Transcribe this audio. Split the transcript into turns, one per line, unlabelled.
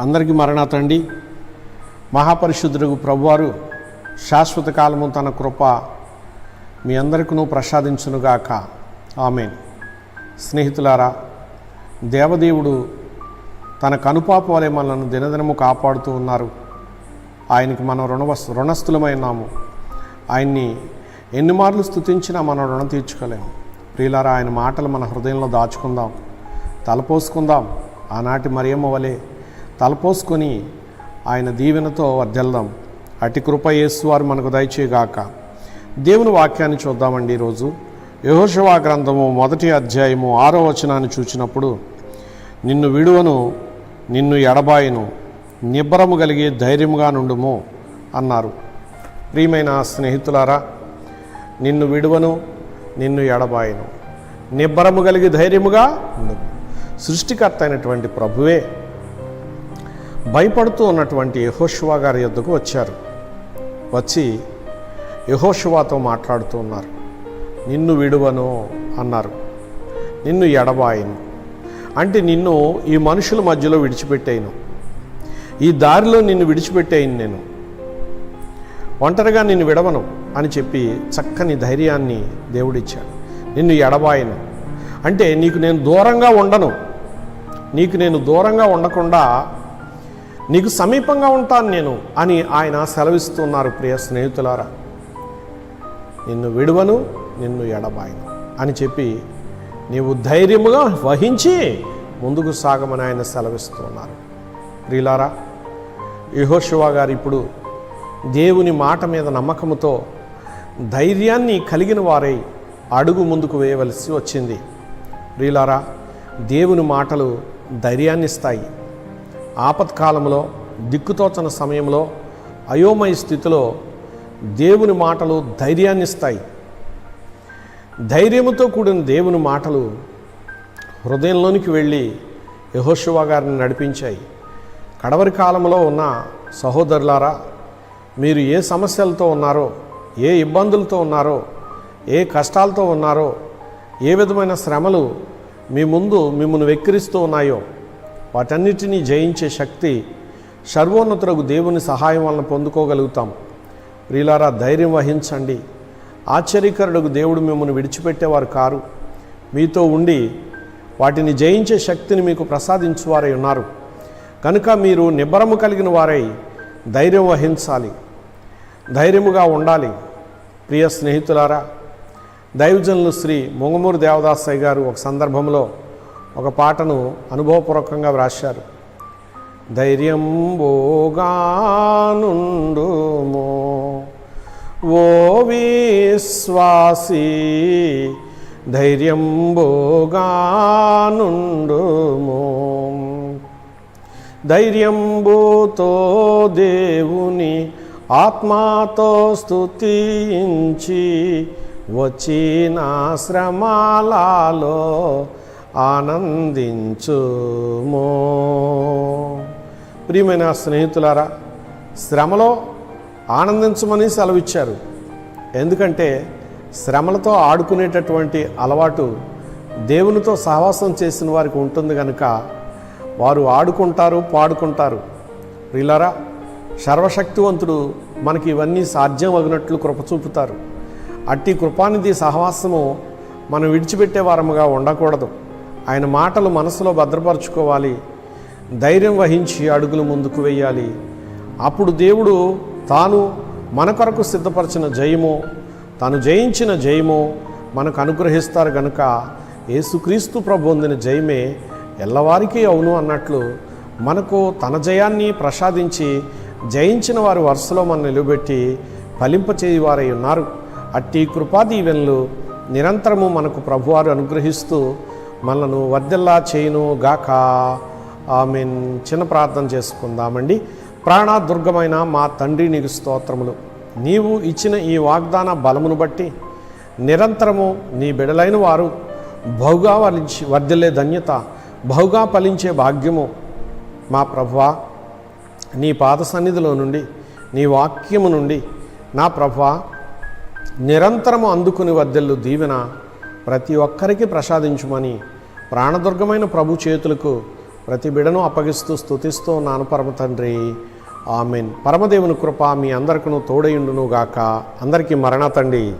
అందరికీ మరణాతండి. మహాపరిశుద్ధుడు ప్రభువారు శాశ్వత కాలము తన కృప మీ అందరికీ ప్రసాదించునుగాక. ఆమేన్. స్నేహితులారా, దేవదేవుడు తన కనుపాప వలె మనల్ని దినదినము కాపాడుతూ ఉన్నారు. ఆయనకి మనం రుణస్థులమైనాము. ఆయన్ని ఎన్ని మార్లు స్తుతించినా మనం రుణం తీర్చుకోలేము. ప్రియులారా, ఆయన మాటలు మన హృదయంలో దాచుకుందాం, తలపోసుకుందాం. ఆనాటి మరియమ్మ వలె తలపోసుకొని ఆయన దీవెనతో వర్ధిల్దాం. అటి కృప యేసువారు మనకు దయచేయగాక. దేవుని వాక్యాన్ని చూద్దామండి. ఈరోజు యెహోషువ గ్రంథము 1వ అధ్యాయము 6వ వచనాన్ని చూచినప్పుడు, నిన్ను విడువను, నిన్ను ఎడబాయను, నిబ్బరము కలిగి ధైర్యముగా నుండుము అన్నారు. ప్రియమైన స్నేహితులారా, నిన్ను విడువను, నిన్ను ఎడబాయను, నిబ్బరము కలిగి ధైర్యముగా ఉండుము. సృష్టికర్త అయినటువంటి ప్రభువే భయపడుతూ ఉన్నటువంటి యెహోషువ గారి యొద్దకు వచ్చారు. వచ్చి యెహోషువతో మాట్లాడుతూ ఉన్నారు. నిన్ను విడువను అన్నారు, నిన్ను ఎడబాయను అంటే నిన్ను ఈ మనుషుల మధ్యలో విడిచిపెట్టేయను, ఈ దారిలో నిన్ను విడిచిపెట్టేయను, నేను ఒంటరిగా నిన్ను విడవను అని చెప్పి చక్కని ధైర్యాన్ని దేవుడిచ్చాడు. నిన్ను ఎడబాయను అంటే నీకు నేను దూరంగా ఉండను, నీకు నేను దూరంగా ఉండకుండా నీకు సమీపంగా ఉంటాను నేను అని ఆయన సెలవిస్తున్నారు. ప్రియ స్నేహితులారా, నిన్ను విడువను, నిన్ను ఎడబాయను అని చెప్పి నీవు ధైర్యముగా వహించి ముందుకు సాగమని ఆయన సెలవిస్తున్నారు. ప్రియులారా, యెహోషువ గారు ఇప్పుడు దేవుని మాట మీద నమ్మకముతో ధైర్యాన్ని కలిగిన వారై అడుగు ముందుకు వేయవలసి వచ్చింది. ప్రియులారా, దేవుని మాటలు ధైర్యాన్ని ఇస్తాయి. ఆపత్కాలంలో, దిక్కుతోచన సమయంలో, అయోమయ స్థితిలో దేవుని మాటలు ధైర్యాన్ని ఇస్తాయి. ధైర్యముతో కూడిన దేవుని మాటలు హృదయంలోనికి వెళ్ళి యెహోషువ గారిని నడిపించాయి. కడవరి కాలంలో ఉన్న సహోదరులారా, మీరు ఏ సమస్యలతో ఉన్నారో, ఏ ఇబ్బందులతో ఉన్నారో, ఏ కష్టాలతో ఉన్నారో, ఏ విధమైన శ్రమలు మీ ముందు మిమ్మల్ని వెక్కిరిస్తూ ఉన్నాయో, వాటన్నిటినీ జయించే శక్తి సర్వోన్నతులకు దేవుని సహాయం వలన పొందుకోగలుగుతాం. ప్రియులారా, ధైర్యం వహించండి. ఆశ్చర్యకరుడుకు దేవుడు మిమ్మల్ని విడిచిపెట్టేవారు కారు. మీతో ఉండి వాటిని జయించే శక్తిని మీకు ప్రసాదించువారై ఉన్నారు. కనుక మీరు నిబ్బరము కలిగిన వారై ధైర్యం వహించాలి, ధైర్యముగా ఉండాలి. ప్రియ స్నేహితులారా, దైవజనులు శ్రీ మొంగమూరు దేవదాసయ్య గారు ఒక సందర్భంలో ఒక పాటను అనుభవపూర్వకంగా వ్రాశారు. ధైర్యంబోగానుండుమో ఓ విశ్వాసీ, ధైర్యంబోగానుండుమో, ధైర్యంబోతో దేవుని ఆత్మతో స్తుతించి వచ్చిన శ్రమలలో ఆనందించుమో. ప్రియమైన స్నేహితులారా, శ్రమలో ఆనందించమని సెలవిచ్చారు. ఎందుకంటే శ్రమలతో ఆడుకునేటటువంటి అలవాటు దేవునితో సహవాసం చేసిన వారికి ఉంటుంది కనుక వారు ఆడుకుంటారు, పాడుకుంటారు. ప్రియులారా, సర్వశక్తివంతుడు మనకి ఇవన్నీ సాధ్యమగినట్లు కృప చూపుతారు. అట్టి కృపానిధి సహవాసము మనం విడిచిపెట్టే వారముగా ఉండకూడదు. ఆయన మాటలు మనసులో భద్రపరచుకోవాలి, ధైర్యం వహించి అడుగులు ముందుకు వేయాలి. అప్పుడు దేవుడు తాను మన కొరకు సిద్ధపరిచిన జయము, తాను జయించిన జయము మనకు అనుగ్రహిస్తారు. గనుక యేసుక్రీస్తు ప్రభు పొందిన జయమే ఎల్లవారికి అవును అన్నట్లు మనకు తన జయాన్ని ప్రసాదించి జయించిన వారి వరుసలో మనం నిలబెట్టి ఫలింపచేయవారై ఉన్నారు. అట్టి కృపాదీవెనలు నిరంతరము మనకు ప్రభువారు అనుగ్రహిస్తూ మనను వర్ధిల్లా చేయును గాక. ఆమేన్. చిన్న ప్రార్థన చేసుకుందామండి. ప్రాణదుర్గమైన మా తండ్రి, నీకు స్తోత్రములు. నీవు ఇచ్చిన ఈ వాగ్దాన బలమును బట్టి నిరంతరము నీ బిడలైన వారు బహుగా వర్ధిల్లే ధన్యత, బహుగా ఫలించే భాగ్యము మా ప్రభువా నీ పాద సన్నిధిలో నుండి, నీ వాక్యము నుండి నా ప్రభువా నిరంతరము అందుకుని వర్ధిల్లు దీవెన ప్రతి ఒక్కరికి ప్రసాదించుమని ప్రాణదుర్గమైన ప్రభు చేతులకు ప్రతి బిడను అప్పగిస్తూ స్తుతిస్తూ ఉన్నాను పరమ తండ్రి. ఆమెన్. పరమదేవుని కృప మీ అందరికీ తోడయుండును గాక. అందరికీ మరణాతండి.